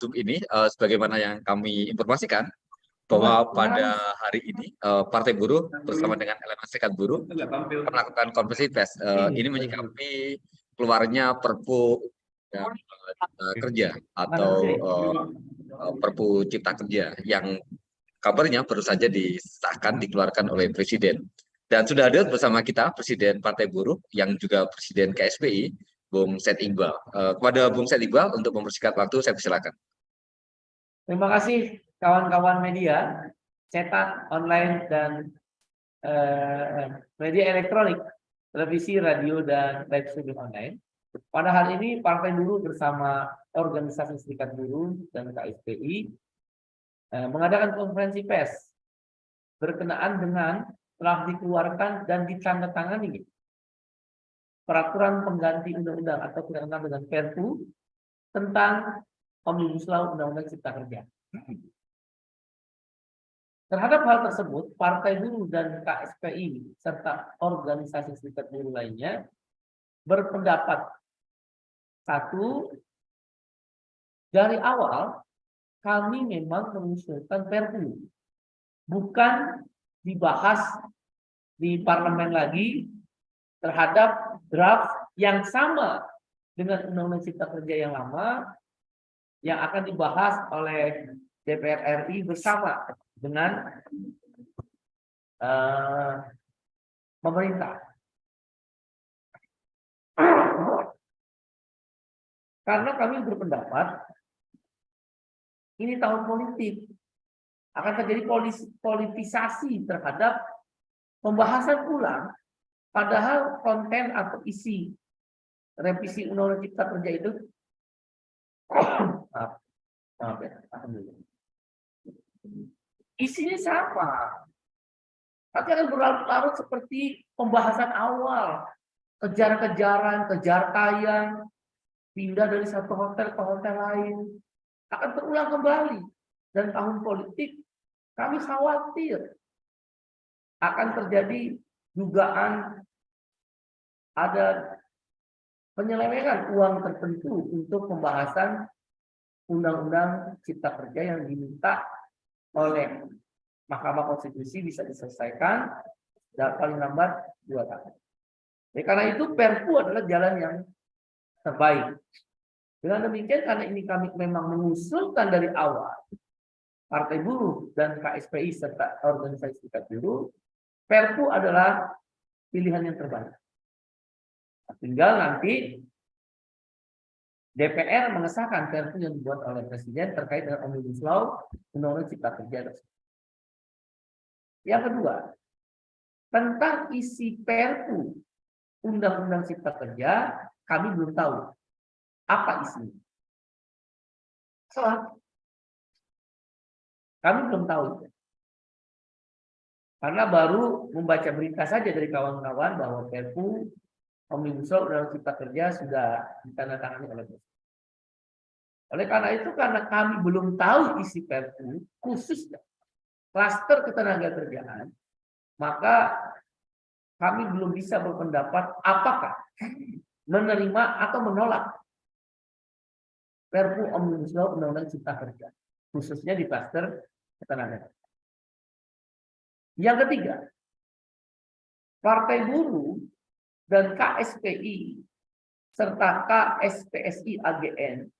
Zoom ini, sebagaimana yang kami informasikan bahwa pada hari ini Partai Buruh bersama dengan elemen serikat buruh melakukan konferensi pers. Ini menyikapi keluarnya Perpu Kerja atau Perpu Cipta Kerja yang kabarnya baru saja disahkan dikeluarkan oleh Presiden. Dan sudah hadir bersama kita Presiden Partai Buruh yang juga Presiden KSPI, Bung Said Iqbal. Kepada Bung Said Iqbal untuk mempersingkat waktu, saya persilakan. Terima kasih kawan-kawan media, cetak, online, dan media elektronik, televisi, radio, dan live streaming online. Pada hari ini Partai Buruh bersama Organisasi Serikat Buruh dan KSPI mengadakan konferensi pers berkenaan dengan telah dikeluarkan dan ditandatangani peraturan pengganti undang-undang atau berkenaan dengan Perpu tentang Omnibus Law Undang-Undang Cipta Kerja. Terhadap hal tersebut, Partai Buruh dan KSPI serta organisasi serikat buruh lainnya berpendapat, satu, dari awal kami memang mengusulkan Perpu, bukan dibahas di parlemen lagi terhadap draft yang sama dengan Undang-Undang Cipta Kerja yang lama yang akan dibahas oleh DPR RI bersama dengan pemerintah. Karena kami berpendapat ini tahun politik, akan terjadi politisasi terhadap pembahasan ulang, padahal konten atau isi revisi Undang-Undang Cipta Kerja itu maaf ya, alhamdulillah. Isinya sama. Tapi akan berlarut-larut seperti pembahasan awal, kejar-kejaran, kejar tayang, pindah dari satu hotel ke hotel lain, akan terulang kembali. Dan tahun politik, kami khawatir akan terjadi dugaan ada penyelewengan uang tertentu untuk pembahasan Undang-Undang Cipta Kerja yang diminta oleh Mahkamah Konstitusi bisa diselesaikan dan paling lambat 2 tahun. Karena itu Perpu adalah jalan yang terbaik. Dengan demikian, karena ini kami memang mengusulkan dari awal, Partai Buruh dan KSPI serta organisasi serikat buruh, Perpu adalah pilihan yang terbaik. Tinggal nanti DPR mengesahkan Perpu yang dibuat oleh Presiden terkait dengan Omnibus Law Undang-Undang Cipta Kerja. Yang kedua, tentang isi Perpu Undang-Undang Cipta Kerja, kami belum tahu apa isinya. Kami belum tahu. Karena baru membaca berita saja dari kawan-kawan bahwa Perpu Omnibus Law Undang-Undang Cipta Kerja sudah ditandatangani oleh Presiden. Oleh karena itu, karena kami belum tahu isi Perpu, khususnya klaster ketenagakerjaan, maka kami belum bisa berpendapat apakah menerima atau menolak Perpu Omnibus Law Undang-Undang Cipta Kerja, khususnya di klaster ketenagakerjaan. Yang ketiga, Partai Buruh dan KSPI serta KSPSI AGN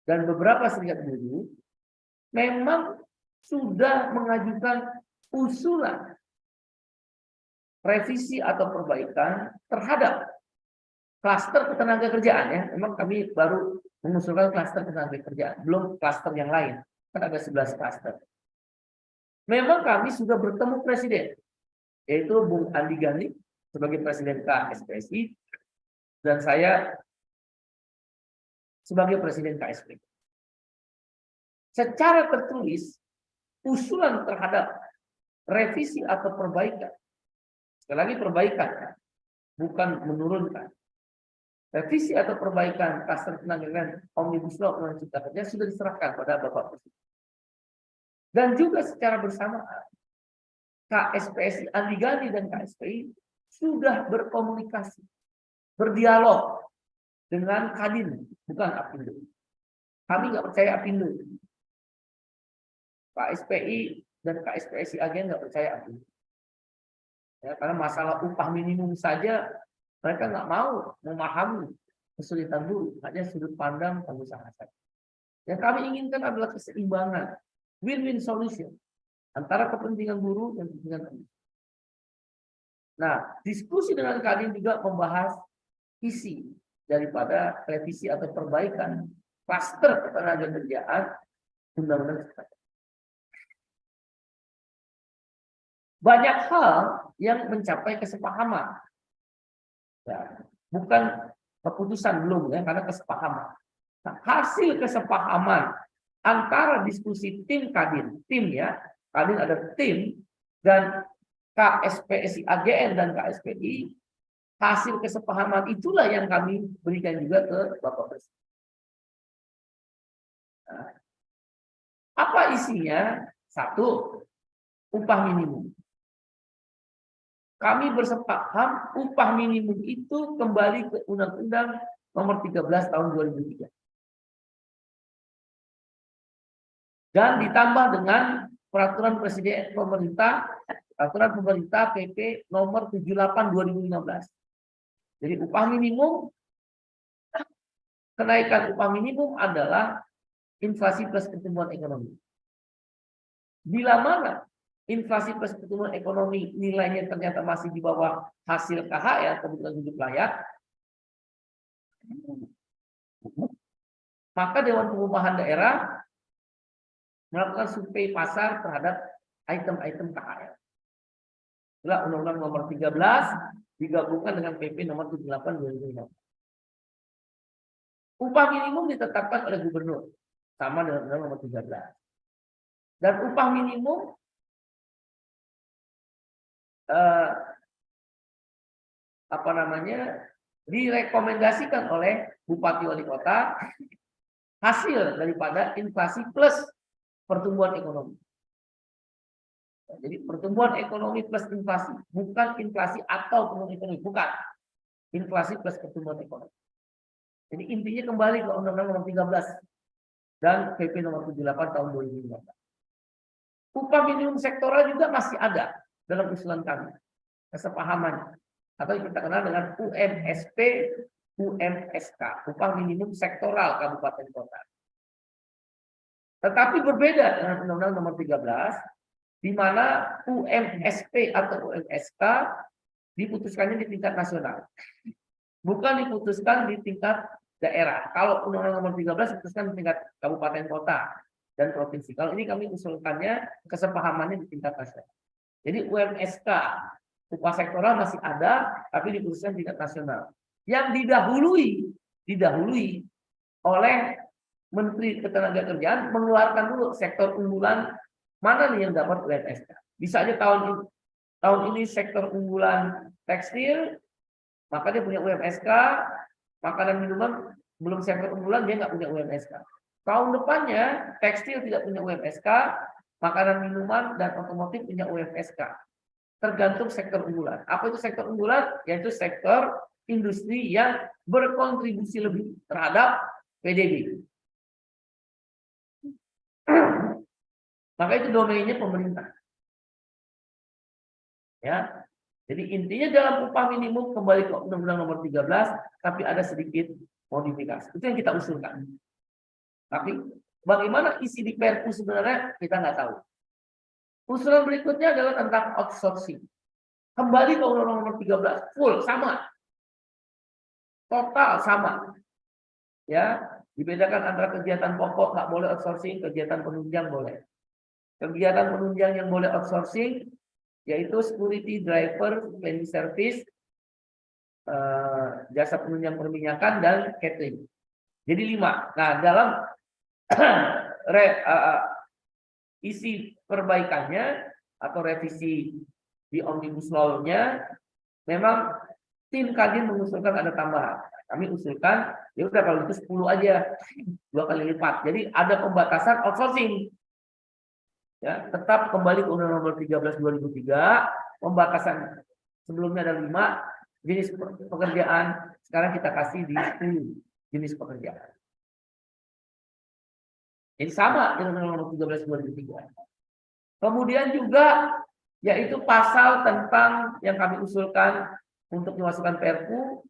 dan beberapa serikat buruh memang sudah mengajukan usulan revisi atau perbaikan terhadap klaster ketenagakerjaan ya. Memang kami baru mengusulkan klaster ketenagakerjaan, belum klaster yang lain. Kan ada 11 klaster. Memang kami sudah bertemu Presiden, yaitu Bung Andi Gani sebagai Presiden KSPSI dan saya sebagai Presiden KSPI. Secara tertulis, usulan terhadap revisi atau perbaikan, sekali lagi perbaikan, bukan menurunkan. Revisi atau perbaikan klaster ketenagakerjaan Omnibus Law Undang-Undang Cipta Kerja sudah diserahkan pada Bapak Presiden. Dan juga secara bersamaan, KSPSI Andi Gani dan KSPI sudah berkomunikasi, berdialog dengan Kadin, bukan Apindo. Kami nggak percaya Apindo. KSPI dan KSPSI agen nggak percaya Apindo. Ya, karena masalah upah minimum saja mereka nggak mau memahami kesulitan buruh, hanya sudut pandang pengusaha saja. Yang kami inginkan adalah keseimbangan, win-win solution antara kepentingan buruh dan kepentingan pengusaha. Nah, diskusi dengan Kadin juga membahas isi daripada revisi atau perbaikan klaster ketenagakerjaan Undang-Undang Cipta Kerja. Banyak hal yang mencapai kesepahaman. Ya, bukan keputusan belum ya, karena kesepahaman. Nah, hasil kesepahaman antara diskusi tim Kadin, tim ya, Kadin ada tim dan KSPSI AGN dan KSPI, hasil kesepahaman itulah yang kami berikan juga ke Bapak Presiden. Nah, apa isinya? Satu, upah minimum. Kami bersepakam upah minimum itu kembali ke Undang-Undang Nomor 13 Tahun 2003. Dan ditambah dengan Peraturan Presiden Peraturan Pemerintah PP Nomor 78 2015. Jadi upah minimum, kenaikan upah minimum adalah inflasi plus pertumbuhan ekonomi. Bila mana inflasi plus pertumbuhan ekonomi nilainya ternyata masih di bawah hasil KHR, kebutuhan hidup layak, maka Dewan Pengupahan Daerah melakukan survei pasar terhadap item-item KHR. Itulah Undang-Undang Nomor 13 digabungkan dengan PP Nomor 78 2015. Upah minimum ditetapkan oleh gubernur sama dengan Undang-Undang Nomor 13. Dan upah minimum direkomendasikan oleh Bupati Wali Kota hasil daripada inflasi plus pertumbuhan ekonomi. Jadi pertumbuhan ekonomi plus inflasi, bukan inflasi atau pertumbuhan ekonomi, bukan. Inflasi plus pertumbuhan ekonomi. Jadi intinya kembali ke Undang-Undang Nomor 13 dan PP Nomor 78 Tahun 2015. Upah minimum sektoral juga masih ada dalam usulan kami. Kesepahaman atau kita kenal dengan UMSP, UMSK, upah minimum sektoral kabupaten kota. Tetapi berbeda dengan Undang-Undang Nomor 13, di mana UMSP atau UMSK diputuskannya di tingkat nasional, bukan diputuskan di tingkat daerah. Kalau Undang-Undang Nomor 13 diputuskan di tingkat kabupaten kota dan provinsi. Kalau ini kami usulkannya kesepahamannya di tingkat nasional. Jadi UMSK, upah sektoral masih ada, tapi diputuskan tingkat nasional. Yang didahului oleh Menteri Ketenagakerjaan mengeluarkan dulu sektor unggulan mana nih yang dapat UMSK. Bisa aja tahun ini sektor unggulan tekstil, maka dia punya UMSK, makanan minuman belum sektor unggulan dia nggak punya UMSK. Tahun depannya tekstil tidak punya UMSK, makanan minuman dan otomotif punya UMSK. Tergantung sektor unggulan. Apa itu sektor unggulan? Yaitu sektor industri yang berkontribusi lebih terhadap PDB. Maka itu domainnya pemerintah. Ya. Jadi intinya dalam upah minimum kembali ke Undang-Undang Nomor 13, tapi ada sedikit modifikasi. Itu yang kita usulkan. Tapi bagaimana isi di Perpu sebenarnya kita nggak tahu. Usulan berikutnya adalah tentang outsourcing. Kembali ke Undang-Undang Nomor 13, full sama. Total sama. Ya, dibedakan antara kegiatan pokok nggak boleh outsourcing, kegiatan penunjang boleh. Kegiatan penunjang yang boleh outsourcing yaitu security, driver, cleaning service, jasa penunjang perminyakan dan catering. Jadi 5. Nah, dalam isi perbaikannya atau revisi di Omnibus Law-nya memang tim Kadin mengusulkan ada tambahan. Kami usulkan ya udah kalau itu 10 aja, 2 kali lipat. Jadi ada pembatasan outsourcing. Ya, tetap kembali ke Undang-Undang Nomor 13 2003, pembatasan sebelumnya ada 5 jenis pekerjaan, sekarang kita kasih di 10 jenis pekerjaan. Ini sama dengan Undang-Undang Nomor 13 2003. Kemudian juga yaitu pasal tentang yang kami usulkan untuk dimasukkan Perpu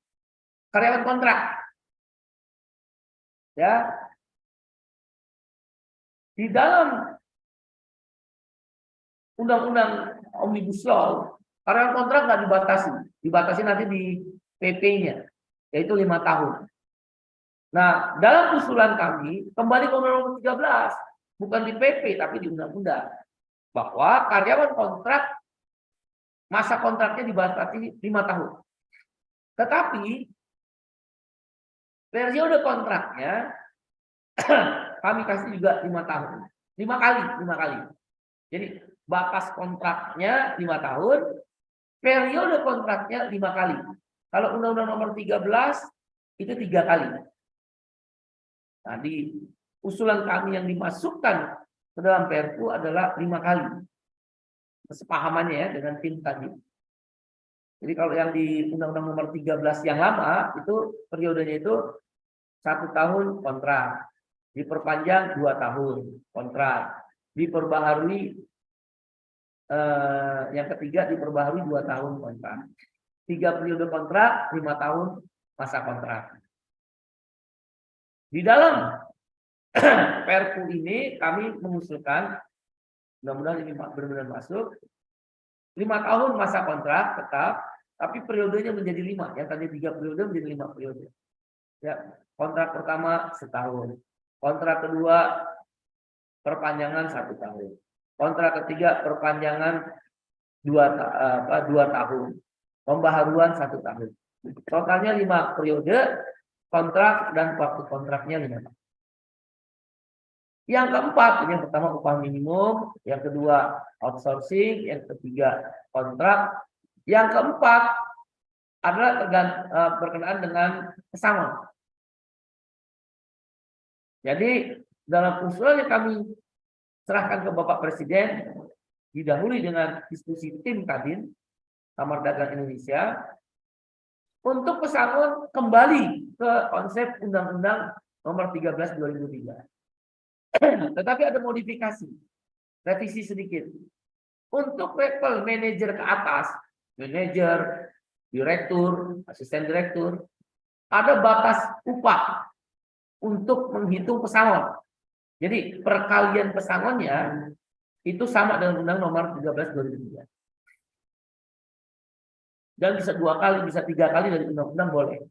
karyawan kontrak. Ya. Di dalam Undang-Undang Omnibus Law, karyawan kontrak nggak dibatasi. Dibatasi nanti di PP-nya, yaitu 5 tahun. Nah, dalam usulan kami, kembali ke Undang-Undang 13, bukan di PP, tapi di Undang-Undang. Bahwa karyawan kontrak, masa kontraknya dibatasi 5 tahun. Tetapi, periode kontraknya, kami kasih juga 5 tahun. 5 kali. Jadi, batas kontraknya 5 tahun, periode kontraknya 5 kali. Kalau Undang-Undang Nomor 13, itu 3 kali. Nah, di usulan kami yang dimasukkan ke dalam Perpu adalah 5 kali. Kesepahamannya ya dengan tim tadi. Jadi kalau yang di Undang-Undang Nomor 13 yang lama itu periodenya itu 1 tahun kontrak, diperpanjang 2 tahun kontrak, diperbaharui yang ketiga diperbaharui 2 tahun kontrak. 3 periode kontrak, 5 tahun masa kontrak. Di dalam Perpu ini kami mengusulkan, mudah-mudahan ini benar-benar masuk, 5 tahun masa kontrak tetap, tapi periodenya menjadi 5. Yang tadi 3 periode menjadi 5 periode. Ya, kontrak pertama setahun, kontrak kedua perpanjangan 1 tahun, kontrak ketiga perpanjangan 2 tahun, pembaharuan 1 tahun. Totalnya 5 periode kontrak dan waktu kontraknya 5 tahun. Yang keempat, ini yang pertama upah minimum, yang kedua outsourcing, yang ketiga kontrak, yang keempat adalah berkenaan dengan pesangon. Jadi dalam usulan yang kami serahkan ke Bapak Presiden, didahului dengan diskusi tim Kadin Kamar Dagang Indonesia, untuk pesangon kembali ke konsep Undang-Undang Nomor 13 2003. Tetapi ada modifikasi, revisi sedikit. Untuk level manajer ke atas, manajer, direktur, asisten direktur, ada batas upah untuk menghitung pesangon. Jadi perkalian pesangonnya itu sama dengan Undang Nomor 13 2003. Dan bisa 2 kali, bisa 3 kali dari undang-undang boleh.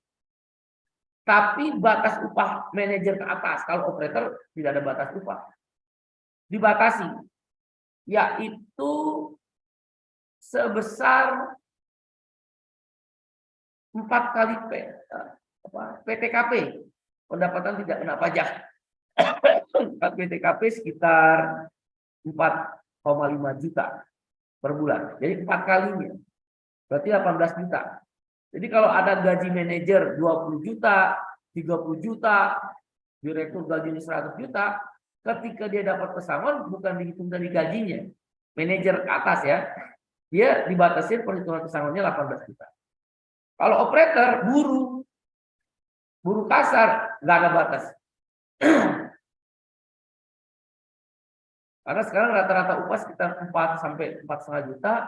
Tapi batas upah manajer ke atas, kalau operator tidak ada batas upah, dibatasi, yaitu sebesar 4 kali PTKP, pendapatan tidak kena pajak. PTKP sekitar 4,5 juta per bulan, jadi 4 kalinya, berarti 18 juta. Jadi kalau ada gaji manajer 20 juta, 30 juta, direktur gajinya 100 juta, ketika dia dapat pesangon bukan dihitung dari gajinya. Manajer ke atas ya, dia dibatasi perhitungan pesangonnya 18 juta. Kalau operator, buruh kasar, nggak ada batas. Karena sekarang rata-rata upah sekitar 4 sampai 4,5 juta.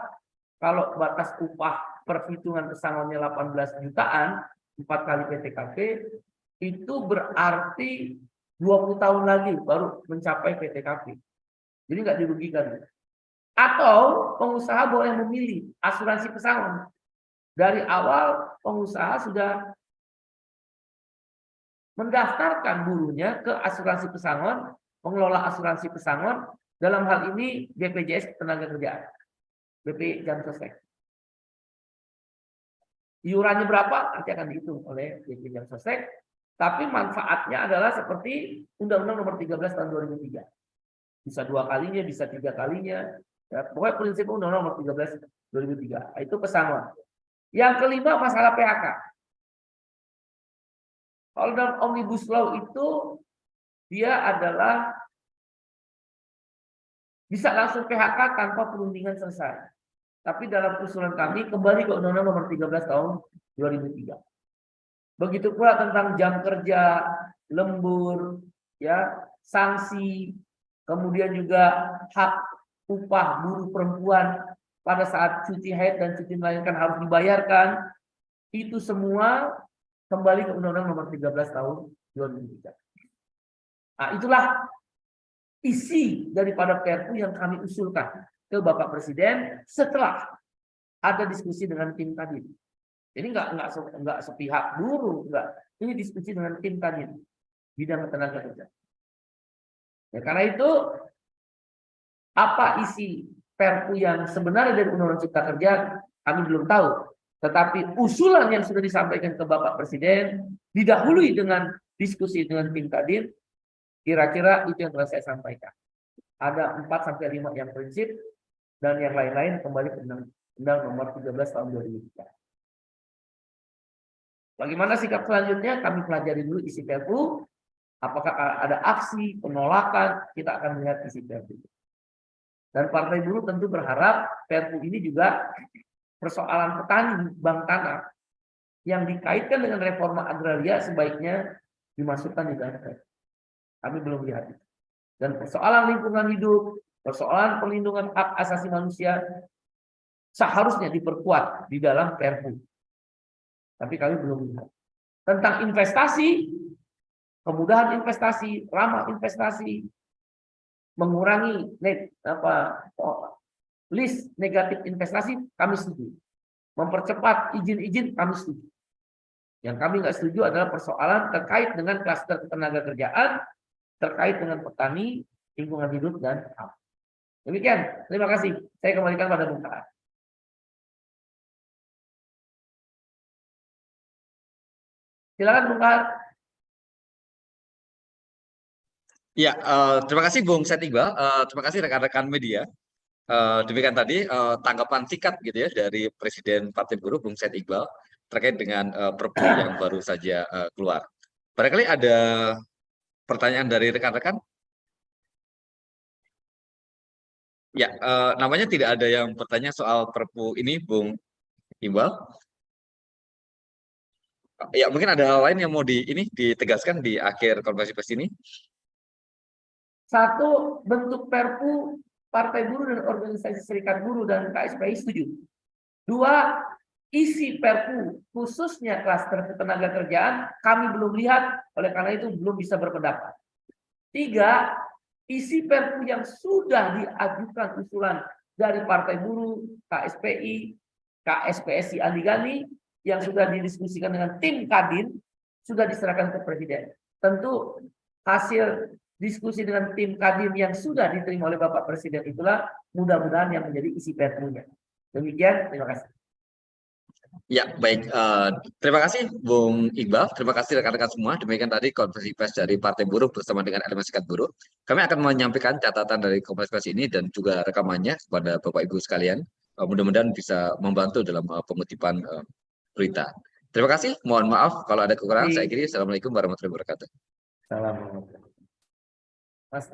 Kalau batas upah perhitungan pesangonnya 18 jutaan, 4 kali PTKP, itu berarti 20 tahun lagi baru mencapai PTKP. Jadi nggak dirugikan. Atau pengusaha boleh memilih asuransi pesangon. Dari awal pengusaha sudah mendaftarkan buruhnya ke asuransi pesangon, mengelola asuransi pesangon, dalam hal ini BPJS Ketenagakerjaan. BP Jam Sostek. Iurannya berapa nanti akan dihitung oleh BP Jam Sostek, tapi manfaatnya adalah seperti Undang-Undang Nomor 13 tahun 2003. Bisa 2 kalinya, bisa 3 kalinya. Ya, pokoknya prinsip Undang-Undang Nomor 13 2003. Itu pesangon. Yang kelima masalah PHK. Kalau dalam Omnibus Law itu dia adalah bisa langsung PHK tanpa perundingan selesai. Tapi dalam usulan kami kembali ke Undang-Undang Nomor 13 tahun 2003. Begitu pula tentang jam kerja, lembur, ya, sanksi, kemudian juga hak upah buruh perempuan pada saat cuti haid dan cuti melahirkan harus dibayarkan. Itu semua kembali ke Undang-Undang Nomor 13 Tahun 2003. Nah, itulah isi daripada Perpu yang kami usulkan ke Bapak Presiden setelah ada diskusi dengan tim Kadin. Jadi nggak sepihak buruh, enggak. Ini diskusi dengan tim Kadin bidang tenaga kerja. Ya, karena itu apa isi Perpu yang sebenarnya dari Undang-Undang Cipta Kerja kami belum tahu. Tetapi usulan yang sudah disampaikan ke Bapak Presiden didahului dengan diskusi dengan tim Kadin, kira-kira itu yang telah saya sampaikan. Ada 4-5 yang prinsip dan yang lain-lain kembali ke Undang Nomor 13 Tahun 2003. Bagaimana sikap selanjutnya? Kami pelajari dulu isi Perpu. Apakah ada aksi penolakan? Kita akan melihat isi Perpu. Dan Partai Buruh tentu berharap Perpu ini juga persoalan petani bank tanah yang dikaitkan dengan reforma agraria sebaiknya dimasukkan di dalam Perpu. Kami belum lihat itu. Dan persoalan lingkungan hidup, persoalan perlindungan hak asasi manusia seharusnya diperkuat di dalam Perpu. Tapi kami belum lihat. Tentang investasi, kemudahan investasi, ramah investasi, mengurangi list negatif investasi, kami setuju. Mempercepat izin-izin, kami setuju. Yang kami nggak setuju adalah persoalan terkait dengan klaster ketenaga kerjaan, terkait dengan petani, lingkungan hidup, dan alam. Demikian, terima kasih. Saya kembalikan pada Bung Kahar. Silakan Bung Kahar. Ya, terima kasih Bung Said Iqbal. Terima kasih rekan-rekan media. Demikian tadi tanggapan singkat gitu ya dari Presiden Partai Buruh Bung Said Iqbal terkait dengan Perpu yang baru saja keluar. Barangkali ada pertanyaan dari rekan-rekan? Ya, namanya tidak ada yang bertanya soal Perpu ini, Bung Iqbal. Ya, mungkin ada hal lain yang mau ditegaskan di akhir konferensi pers ini. Satu, bentuk Perpu Partai Buruh dan Organisasi Serikat Buruh dan KSPI setuju. Dua, isi Perpu khususnya klaster ketenaga kerjaan kami belum lihat, oleh karena itu belum bisa berpendapat. Tiga, isi Perpu yang sudah diajukan usulan dari Partai Buruh, KSPI, KSPSI Aligani yang sudah didiskusikan dengan tim Kadin sudah diserahkan ke Presiden. Tentu hasil diskusi dengan tim Kadin yang sudah diterima oleh Bapak Presiden itulah mudah-mudahan yang menjadi isi Perpunya. Demikian, terima kasih. Ya, baik. Terima kasih Bung Iqbal. Terima kasih rekan-rekan semua. Demikian tadi konferensi pers dari Partai Buruh bersama dengan elemen serikat buruh. Kami akan menyampaikan catatan dari konferensi pers ini dan juga rekamannya kepada Bapak Ibu sekalian. Mudah-mudahan bisa membantu dalam pengutipan berita. Terima kasih. Mohon maaf kalau ada kekurangan. Saya akhiri. Assalamualaikum warahmatullahi wabarakatuh. Salam. Mas,